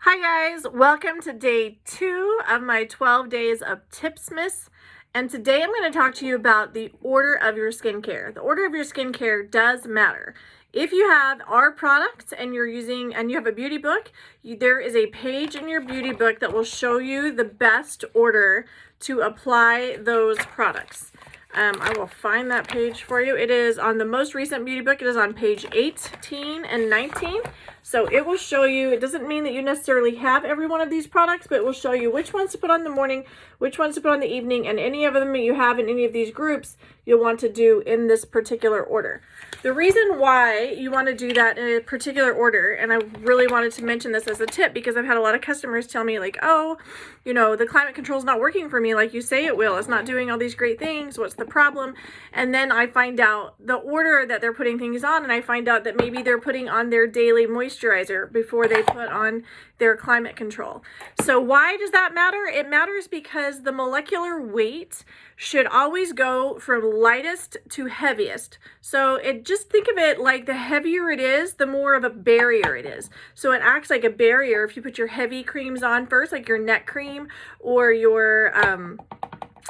Hi guys, welcome to day 2 of my 12 days of Tipsmas. And today I'm going to talk to you about the order of your skincare. The order of your skincare does matter. If you have our products and you have a beauty book, there is a page in your beauty book that will show you the best order to apply those products. I will find that page for you. It is on the most recent beauty book. It is on page 18 and 19. So it will show you, it doesn't mean that you necessarily have every one of these products, but it will show you which ones to put on in the morning, which ones to put on in the evening, and any of them you have in any of these groups you'll want to do in this particular order. The reason why you want to do that in a particular order, and I really wanted to mention this as a tip because I've had a lot of customers tell me like, oh, the climate control is not working for me like you say it will. It's not doing all these great things. What's the problem? And then I find out the order that they're putting things on, and I find out that maybe they're putting on their daily moisturizer before they put on their climate control. So why does that matter? It matters because the molecular weight should always go from lightest to heaviest. So just think of it like the heavier it is, the more of a barrier it is. So it acts like a barrier if you put your heavy creams on first, like your neck cream or your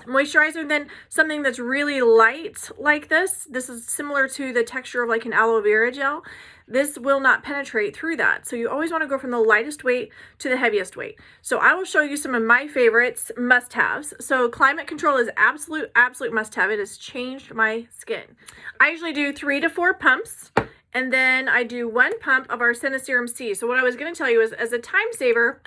moisturizer, then something that's really light like this is similar to the texture of like an aloe vera gel. This will not penetrate through that. So you always want to go from the lightest weight to the heaviest weight. So I will show you some of my favorites must-haves. So climate control is absolute must-have. It has changed my skin. I usually do 3 to 4 pumps, and then I do 1 pump of our Serum C. So what I was going to tell you is, as a time saver,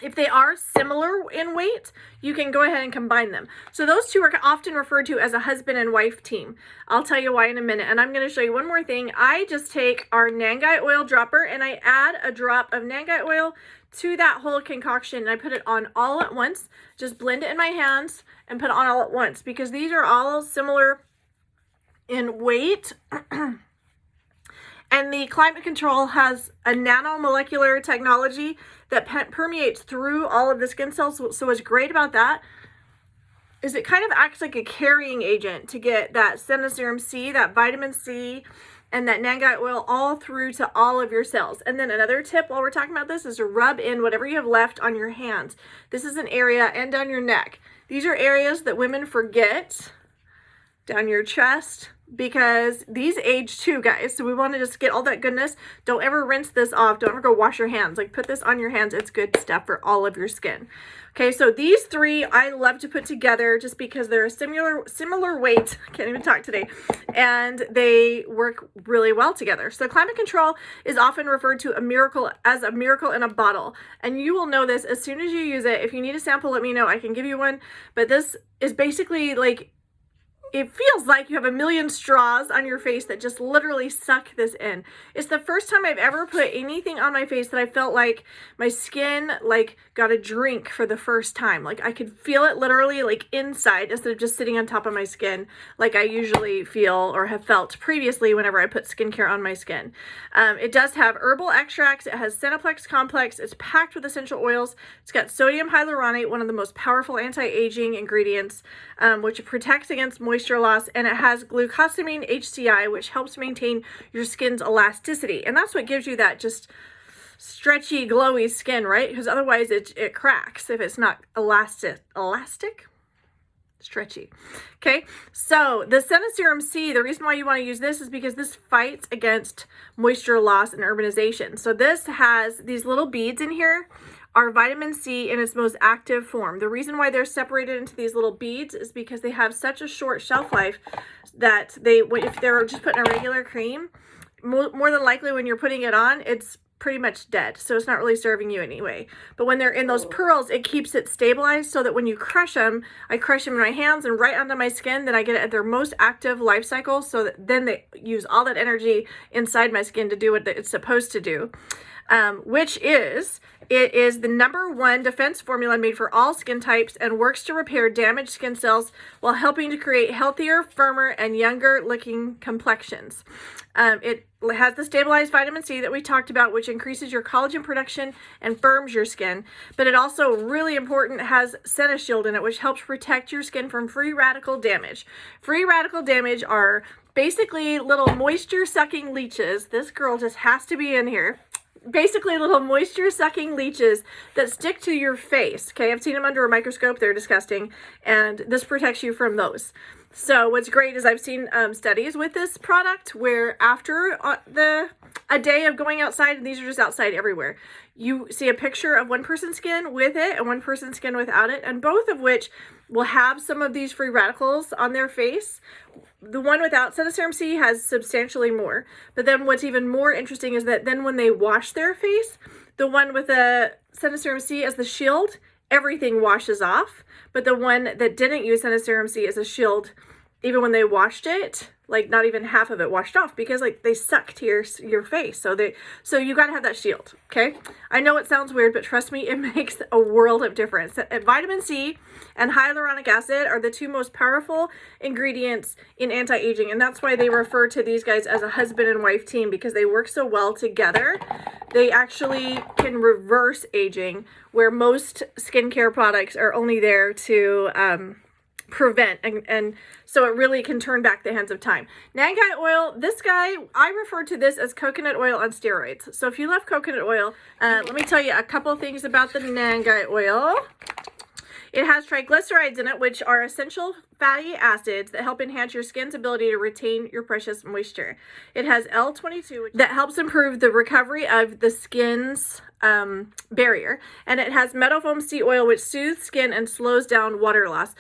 if they are similar in weight, you can go ahead and combine them. So those two are often referred to as a husband and wife team. I'll tell you why in a minute. And I'm going to show you one more thing. I just take our Nangai oil dropper and I add a drop of Nangai oil to that whole concoction, and I put it on all at once. Just blend it in my hands and put it on all at once because these are all similar in weight. And the climate control has a nanomolecular technology that permeates through all of the skin cells. So what's great about that is it kind of acts like a carrying agent to get that Serum C, that vitamin C, and that Nangai oil all through to all of your cells. And then another tip while we're talking about this is to rub in whatever you have left on your hands. This is an area, and down your neck. These are areas that women forget, down your chest, because these age too, guys. So we want to just get all that goodness. Don't ever rinse this off. Don't ever go wash your hands. Like, put this on your hands. It's good stuff for all of your skin. Okay, so these 3 I love to put together just because they're a similar weight. I can't even talk today. And they work really well together. So climate control is often referred to as a miracle in a bottle. And you will know this as soon as you use it. If you need a sample, let me know. I can give you one. But this is basically like, it feels like you have a million straws on your face that just literally suck this in. It's the first time I've ever put anything on my face that I felt like my skin like got a drink for the first time. Like I could feel it literally like inside instead of just sitting on top of my skin like I usually feel or have felt previously whenever I put skincare on my skin. It does have herbal extracts. It has Cineplex complex. It's packed with essential oils. It's got sodium hyaluronate, one of the most powerful anti-aging ingredients, which protects against moisture loss, and it has glucosamine HCI, which helps maintain your skin's elasticity. And that's what gives you that just stretchy, glowy skin, right? Because otherwise it cracks if it's not elastic, stretchy. Okay, so the Serum C, the reason why you want to use this is because this fights against moisture loss and urbanization. So this has these little beads in here, are vitamin C in its most active form. The reason why they're separated into these little beads is because they have such a short shelf life that if they're just putting a regular cream, more than likely when you're putting it on, it's pretty much dead. So it's not really serving you anyway. But when they're in those pearls, it keeps it stabilized so that when you crush them, I crush them in my hands and right onto my skin, then I get it at their most active life cycle, so that then they use all that energy inside my skin to do what it's supposed to do. It is the #1 defense formula made for all skin types and works to repair damaged skin cells while helping to create healthier, firmer, and younger looking complexions. It has the stabilized vitamin C that we talked about, which increases your collagen production and firms your skin. But it also, really important, has Seneshield in it, which helps protect your skin from free radical damage. Free radical damage are basically little moisture sucking leeches. This girl just has to be in here. basically little moisture sucking leeches that stick to your face. Okay, I've seen them under a microscope. They're disgusting, and this protects you from those. So what's great is I've seen studies with this product where after a day of going outside, and these are just outside everywhere, you see a picture of one person's skin with it and one person's skin without it, and both of which will have some of these free radicals on their face. The one without Senocerum C has substantially more. But then what's even more interesting is that then when they wash their face, the one with the Senocerum C as the shield, everything washes off. But the one that didn't use Senocerum C as a shield, even when they washed it, like not even half of it washed off because like they suck to your face. So you got to have that shield, okay? I know it sounds weird, but trust me, it makes a world of difference. Vitamin C and hyaluronic acid are the two most powerful ingredients in anti-aging, and that's why they refer to these guys as a husband and wife team, because they work so well together. They actually can reverse aging, where most skincare products are only there to prevent, and so it really can turn back the hands of time. Nangai oil, this guy, I refer to this as coconut oil on steroids. So if you love coconut oil, let me tell you a couple things about the Nangai oil. It has triglycerides in it, which are essential fatty acids that help enhance your skin's ability to retain your precious moisture. It has L22 that helps improve the recovery of the skin's barrier. And it has meadowfoam sea oil, which soothes skin and slows down water loss.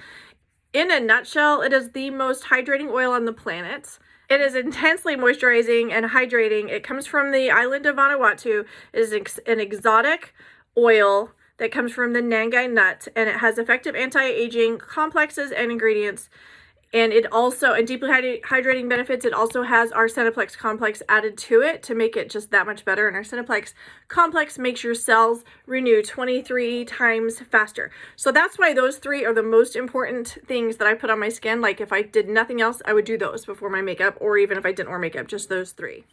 In a nutshell, it is the most hydrating oil on the planet. It is intensely moisturizing and hydrating. It comes from the island of Vanuatu. It is an exotic oil that comes from the Nangai nut, and it has effective anti-aging complexes and ingredients. And it also, and deeply hydrating benefits, it also has our Cineplex complex added to it to make it just that much better. And our Cineplex complex makes your cells renew 23 times faster. So that's why those three are the most important things that I put on my skin. Like if I did nothing else, I would do those before my makeup, or even if I didn't wear makeup, just those three.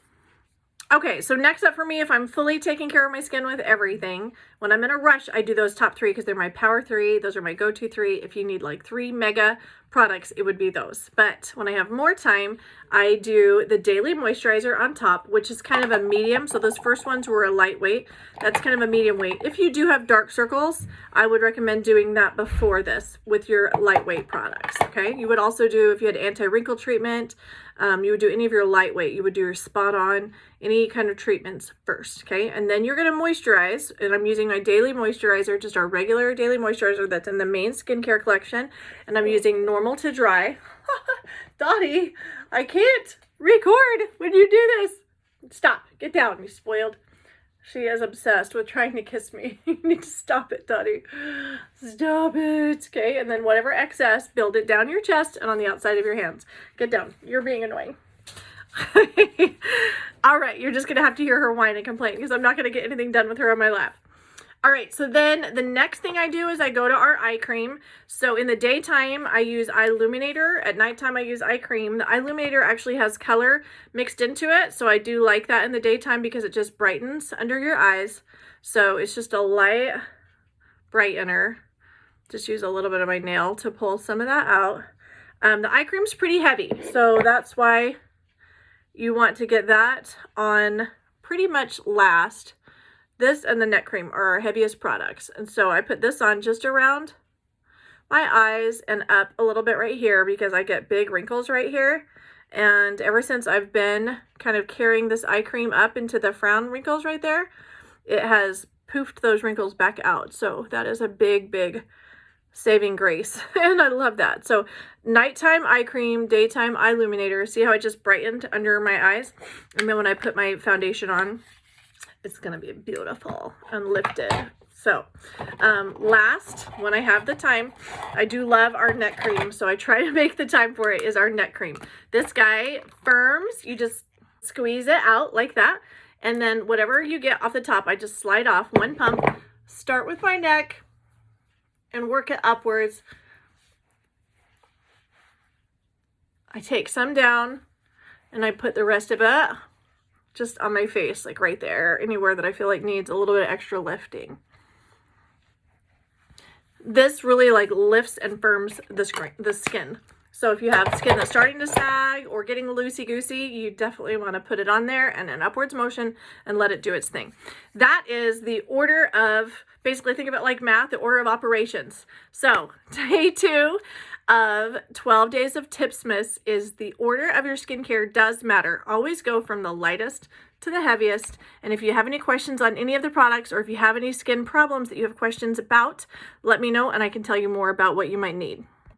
Okay, so next up for me, if I'm fully taking care of my skin with everything, when I'm in a rush, I do those top three because they're my power three. Those are my go-to three. If you need like 3 mega products, it would be those. But when I have more time, I do the daily moisturizer on top, which is kind of a medium. So those first ones were a lightweight. That's kind of a medium weight. If you do have dark circles, I would recommend doing that before this with your lightweight products, okay? You would also do, if you had anti-wrinkle treatment, you would do any of your lightweight, you would do your spot on, any kind of treatments first, okay? And then you're going to moisturize, and I'm using my daily moisturizer, just our regular daily moisturizer that's in the main skincare collection, and I'm using normal to dry. Dottie, I can't record when you do this. Stop, get down, you spoiled. She is obsessed with trying to kiss me. You need to stop it, Dottie. Stop it. Okay, and then whatever excess, build it down your chest and on the outside of your hands. Get down. You're being annoying. All right, you're just going to have to hear her whine and complain because I'm not going to get anything done with her on my lap. All right, so then the next thing I do is I go to our eye cream. So in the daytime, I use eye illuminator. At nighttime, I use eye cream. The eye illuminator actually has color mixed into it, so I do like that in the daytime because it just brightens under your eyes. So it's just a light brightener. Just use a little bit of my nail to pull some of that out. The eye cream's pretty heavy, so that's why you want to get that on pretty much last. This and the neck cream are our heaviest products. And so I put this on just around my eyes and up a little bit right here because I get big wrinkles right here. And ever since I've been kind of carrying this eye cream up into the frown wrinkles right there, it has poofed those wrinkles back out. So that is a big, big saving grace. And I love that. So nighttime eye cream, daytime eye illuminator. See how it just brightened under my eyes? And then when I put my foundation on, it's going to be beautiful and lifted. So last, when I have the time, I do love our neck cream. So I try to make the time for it, is our neck cream. This guy firms. You just squeeze it out like that. And then whatever you get off the top, I just slide off one pump. Start with my neck and work it upwards. I take some down and I put the rest of it just on my face, like right there, anywhere that I feel like needs a little bit of extra lifting. This really like lifts and firms the skin. So if you have skin that's starting to sag or getting loosey-goosey, you definitely want to put it on there and an upwards motion and let it do its thing. That is the order of, basically think of it like math, the order of operations. So day 2 of 12 days of Tipsmas is the order of your skincare does matter. Always go from the lightest to the heaviest. And if you have any questions on any of the products, or if you have any skin problems that you have questions about, let me know and I can tell you more about what you might need.